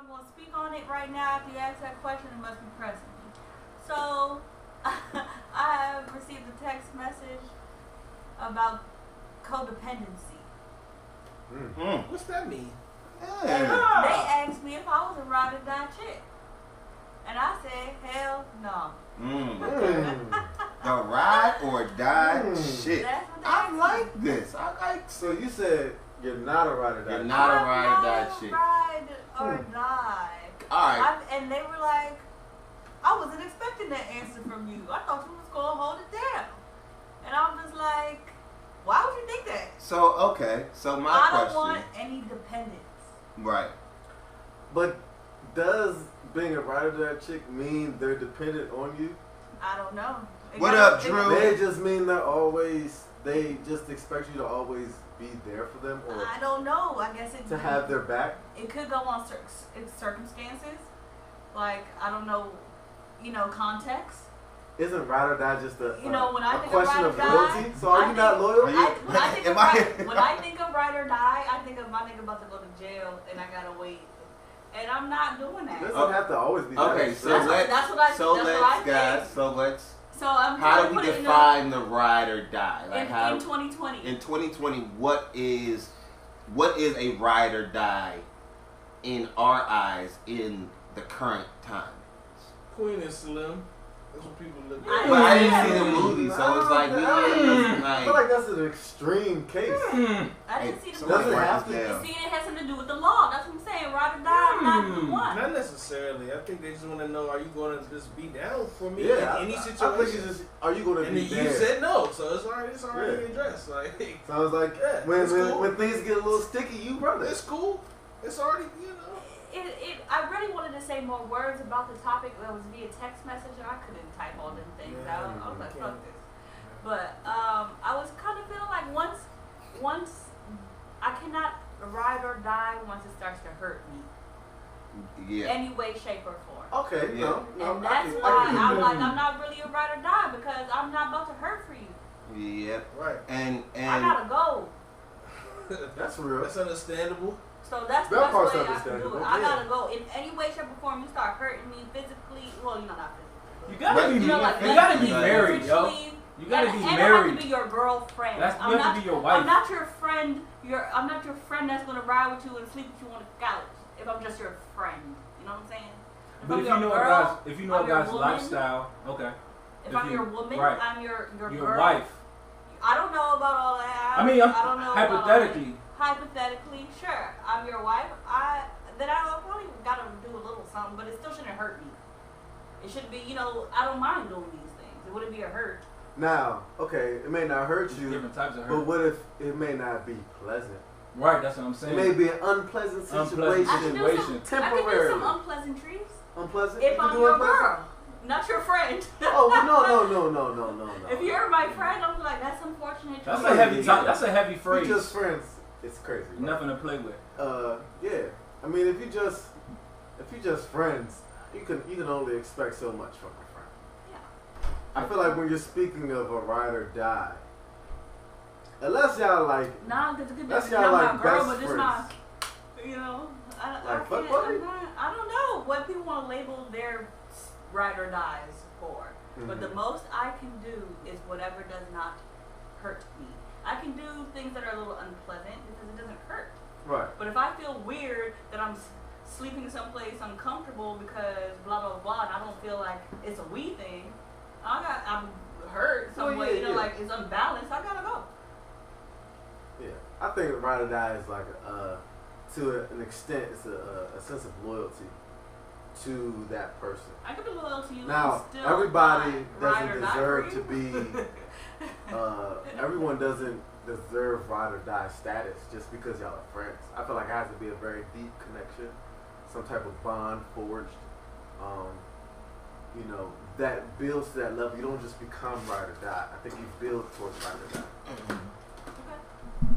I'm going to speak on it right now. If you ask that question, it must be pressing me. So, I have received a text message about codependency. What's that mean? And they asked me if I was a ride or die chick. And I said, hell no. The ride or die shit. That's what they I asked me. like this. I like. So you said you're not a ride or die. You're not a ride or die I'm chick. not a ride or die. Alright. And they were like, I wasn't expecting that answer from you. I thought you was going to hold it down. And I was like, why would you think that? So okay. So my I question. don't want any dependence. Right. But does being a ride or die chick mean they're dependent on you? I don't know. What up, Drew? They just mean they just expect you to always be there for them, or I don't know. I guess it to have their back. It could go on circumstances. Like, I don't know, context. Isn't ride or die just a When I a think question of of ride or die, loyalty? So are you not loyal? When I think Am of I- when I think of ride or die, I think of my nigga about to go to jail and I gotta wait. And I'm not doing that. It doesn't have to always be that. Okay. So That's what- let's. that's what I- so that's what let's, I guys. think. So let's. So I'm How trying do to we put it define the ride or die? Like how in 2020. in 2020, what is a ride or die in our eyes in the current time? Queen and Slim. That's what people look I at. But I didn't Yeah. see the movie, so it's like we I feel like that's an extreme case. I didn't see the somebody Doesn't write have this to- down. See, it has something to do with the law. That's what I'm saying. Ride or die, I'm not the one. Not necessarily. I think they just want to know, are you going to just be down for me Yeah, in any I think situation? it's just, are you going to And be then you there? said no, so it's already Yeah. addressed. Like, Sounds like Yeah, when it's cool. when things get a little sticky, you brother. it's cool. It's already, I really wanted to say more words about the topic that was via text message, and I couldn't type all them things Yeah, out. I was you like, can't. fuck this. But I was kind of feeling like once I cannot ride or die once it starts to hurt me, Yeah. any way, shape, or form. Okay, Yeah. no, And that's I why can I'm do like, that. I'm not really a ride or die because I'm not about to hurt for you. Yep. right. And I gotta go. That's real. That's understandable. So that's the That best part's way I can do understandable, it. I yeah. gotta go in any way, shape, or form. You start hurting me physically. Well, not physically. You gotta be, You know, like you gotta be mentally, married, yo. physically, You gotta and be I have married. to be your girlfriend. That's I'm you have not, to be your wife. I'm not your friend. I'm not your friend that's gonna ride with you and sleep with you on the couch. If I'm just your friend, you know what I'm saying? But I'm if your you know girl, a guy's, if you know I'm a your guy's woman. lifestyle, okay. If if I'm you- your woman, right. I'm your Your girl. wife. I don't know about all that. I mean, I'm I don't know about all hypothetically. that. Hypothetically, sure. I'm your wife. Then I probably gotta do a little something, but it still shouldn't hurt me. It should be, I don't mind doing these things. It wouldn't be a hurt. Now, okay, it may not hurt you, Different types of but hurt. what if it may not be pleasant? Right, that's what I'm It saying. may be an unpleasant situation. Unpleasant I can do some, situation. I can do Temporarily. some unpleasantries. Unpleasant? If You can I'm do your unpleasant? girl, not your friend. Oh, well, no. If you're my friend, I'm like, that's unfortunate. That's choice. a heavy top. That's a heavy If phrase. you're just friends, it's crazy. bro. Nothing to play with. Yeah. I mean, if you just friends, you can only expect so much from a friend. Yeah. I feel like when you're speaking of a ride or die, unless y'all like, Nah, because it could be That's not y'all my like girl, best but it's friends. my, I Like fuck can't, buddy? I don't know what people want to label their ride or dies for. But the Mhm. most I can do is whatever does not hurt me. I can do things that are a little unpleasant because it doesn't hurt. Right. But if I feel weird that I'm sleeping someplace uncomfortable because blah blah blah, and I don't feel like it's a we thing, I'm hurt some Well, way, yeah, yeah. like it's unbalanced. I gotta go. Yeah. I think ride or die is like to an extent, it's a sense of loyalty to that person. I could be loyal to you. Now, and still everybody not ride doesn't or die deserve for to you. be. Everyone doesn't deserve ride or die status just because y'all are friends. I feel like it has to be a very deep connection, some type of bond forged. That builds to that level. You don't just become ride or die. I think you build towards ride or die.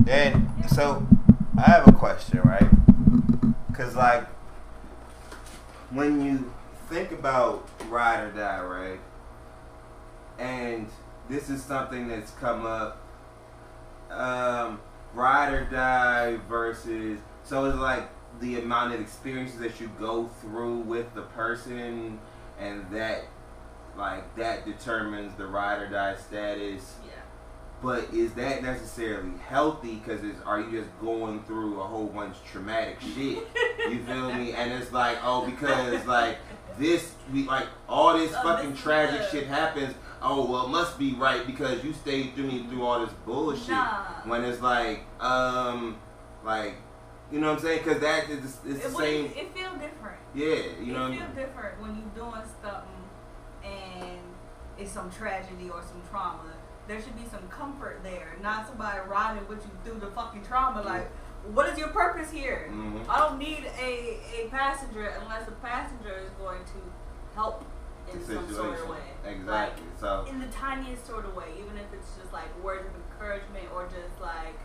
And so I have a question, right? Because like when you think about ride or die, right? And this is something that's come up. Ride or die versus, so it's like the amount of experiences that you go through with the person, and that like that determines the ride or die status. Yeah. But is that necessarily healthy? Because are you just going through a whole bunch of traumatic shit? You feel me? And it's like, oh, because like all this fucking tragic shit happens. Oh, well, it must be right because you stayed through all this bullshit. Nah. When it's like, you know what I'm saying? Because that is it's the same. It feels different. Yeah, you know. It feels different when you're doing something and it's some tragedy or some trauma. There should be some comfort there, not somebody riding with you through the fucking trauma. Like, what is your purpose here? Mm-hmm. I don't need a passenger unless the passenger is going to help in some sort of way. Exactly. Like, so in the tiniest sort of way, even if it's just like words of encouragement or just like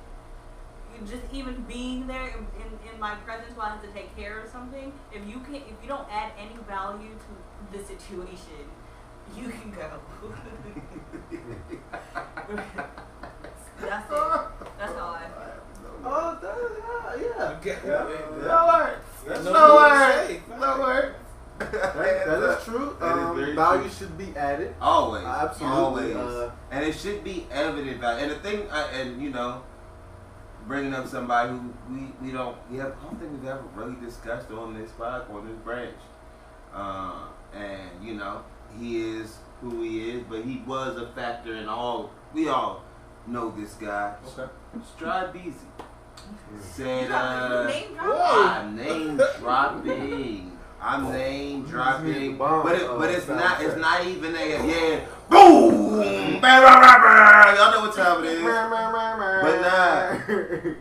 just even being there in my presence while I have to take care of something. If you don't add any value to the situation, you can go. That's it. That's how I feel. Oh, yeah. Okay. no words. That's No what words. you say. No words. That is true. That is very Value true. should be added. Always. Absolutely. Always. And it should be evident value. And the thing, and you know, bringing up somebody who I don't think we've ever really discussed on this podcast, on this branch. And you know, he is who he is, but he was a factor in all. We all know this guy. Okay. Stride Beezy said, Name drop? I'm name dropping. I'm name dropping. But it's not even a boom. Y'all know what time it is. But nah,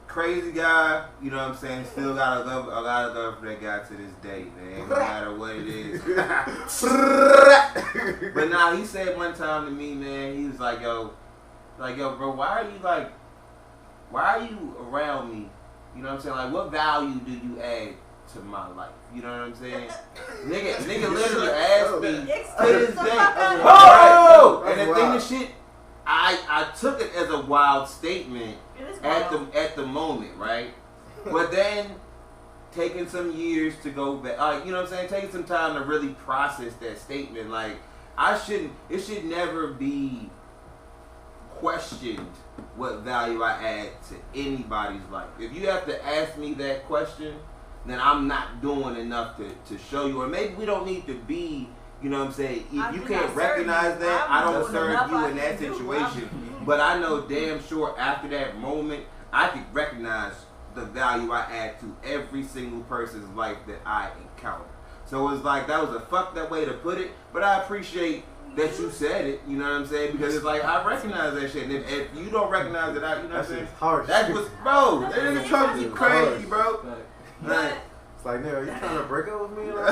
crazy guy. You know what I'm saying? Still got a love for that guy to this day, man. No matter what it is. But nah, he said one time to me, man. He was like, yo, bro, why are you around me? You know what I'm saying? Like, what value do you add to my life? You know what I'm saying? nigga literally asked me to this day. Oh! And the thing is shit, I took it as a wild statement at the moment, right? But then taking some years to go back, you know what I'm saying? Taking some time to really process that statement. Like, it should never be questioned what value I add to anybody's life. If you have to ask me that question, then I'm not doing enough to show you. Or maybe we don't need to be, you know what I'm saying? If you can't recognize that, I don't serve you in that situation. But I know damn sure after that moment, I could recognize the value I add to every single person's life that I encounter. So it's like, that was a fucked up way to put it, but I appreciate that you said it, you know what I'm saying? Because it's like, I recognize that shit. And if you don't recognize it, you know what I'm saying? Harsh. That's what's, bro, that nigga talking to you crazy, bro. Like, it's like, nigga, are you trying to break up with me? Bro,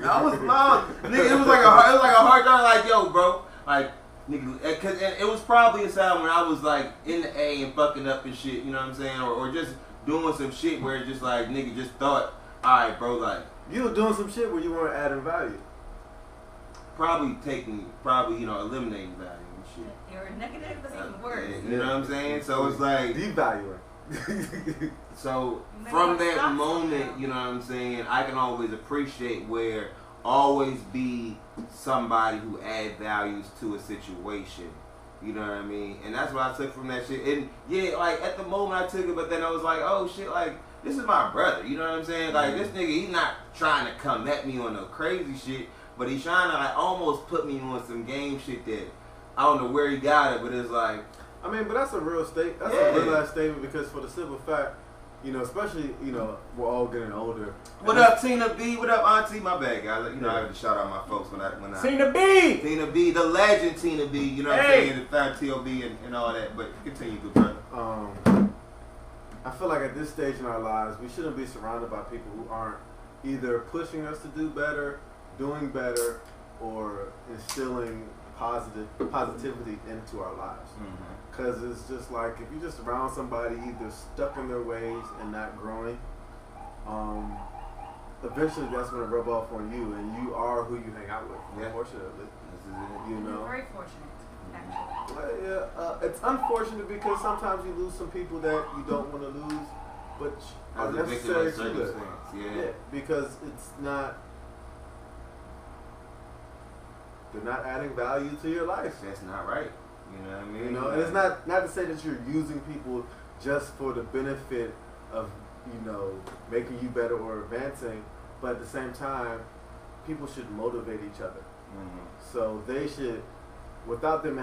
I was long. Nigga, it was like a hard time. Like, yo, bro, like, nigga, cause it was probably a time when I was like in the A and fucking up and shit. You know what I'm saying? Or just doing some shit where it's just like nigga just thought, all right, bro, like you were doing some shit where you weren't adding value. Probably eliminating value and shit. You're negative, that's even worse. You know what I'm saying? So it's like devaluing. So from that moment, you know what I'm saying, I can always appreciate where always be somebody who add values to a situation. You know what I mean? And that's what I took from that shit. And yeah, like at the moment I took it, but then I was like, oh shit, like this is my brother. You know what I'm saying? Like this nigga, he's not trying to come at me on no crazy shit, but he's trying to like almost put me on some game shit that I don't know where he got it, but it's like, I mean, but that's a real statement. That's a real ass statement because for the simple fact, you know, especially, you know, we're all getting older. What up, Tina B? What up, Auntie? My bad, guys. You know, I have to shout out my folks when I Tina B! Tina B, the legend Tina B. You know what I'm saying? The fat T.O.B. and all that. But continue, good brother. I feel like at this stage in our lives, we shouldn't be surrounded by people who aren't either pushing us to do better, doing better, or instilling positivity into our lives. Because it's just like, if you're just around somebody either stuck in their ways and not growing, eventually that's going to rub off on you, and you are who you hang out with, unfortunately. You know? Very fortunate, actually. It's unfortunate because sometimes you lose some people that you don't want to lose, but As are a victim necessary of to live. circumstance, yeah. Because it's not. They're not adding value to your life. That's not right. You know what I mean? You know, and it's not to say that you're using people just for the benefit of, you know, making you better or advancing, but at the same time, people should motivate each other. Mm-hmm. So they should, without them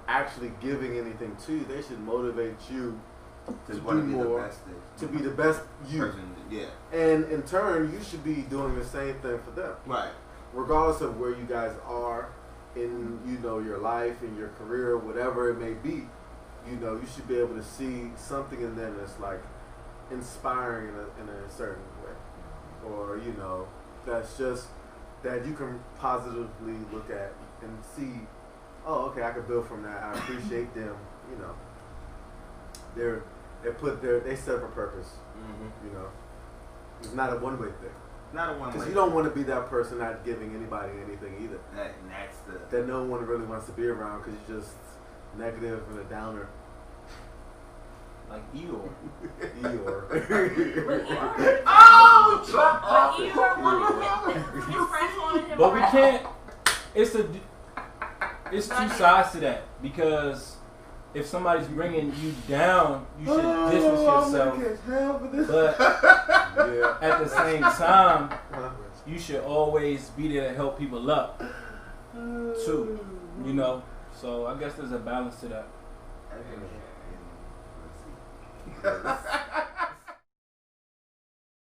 actually giving anything to you, they should motivate you to Just do want to be more, the best to be the best you. person. Yeah. And in turn, you should be doing the same thing for them. Right. Regardless of where you guys are in, you know, your life, in your career, whatever it may be, you know, you should be able to see something in them that's like inspiring in a certain way, or you know, that's just that you can positively look at and see. Oh, okay, I can build from that. I appreciate them. You know, they serve a purpose. Mm-hmm. You know, it's not a one-way thing. Not a one. Because you don't want to be that person not giving anybody anything either. That's the. That no one really wants to be around because you're just negative and a downer. Like Eeyore. Eeyore. But Oh, Eeyore wanted his friends wanted him But we around. can't. It's two sides to that, because if somebody's bringing you down, you should distance yourself. But Yeah. at the same time, Huh? you should always be there to help people up too. You know. So I guess there's a balance to that.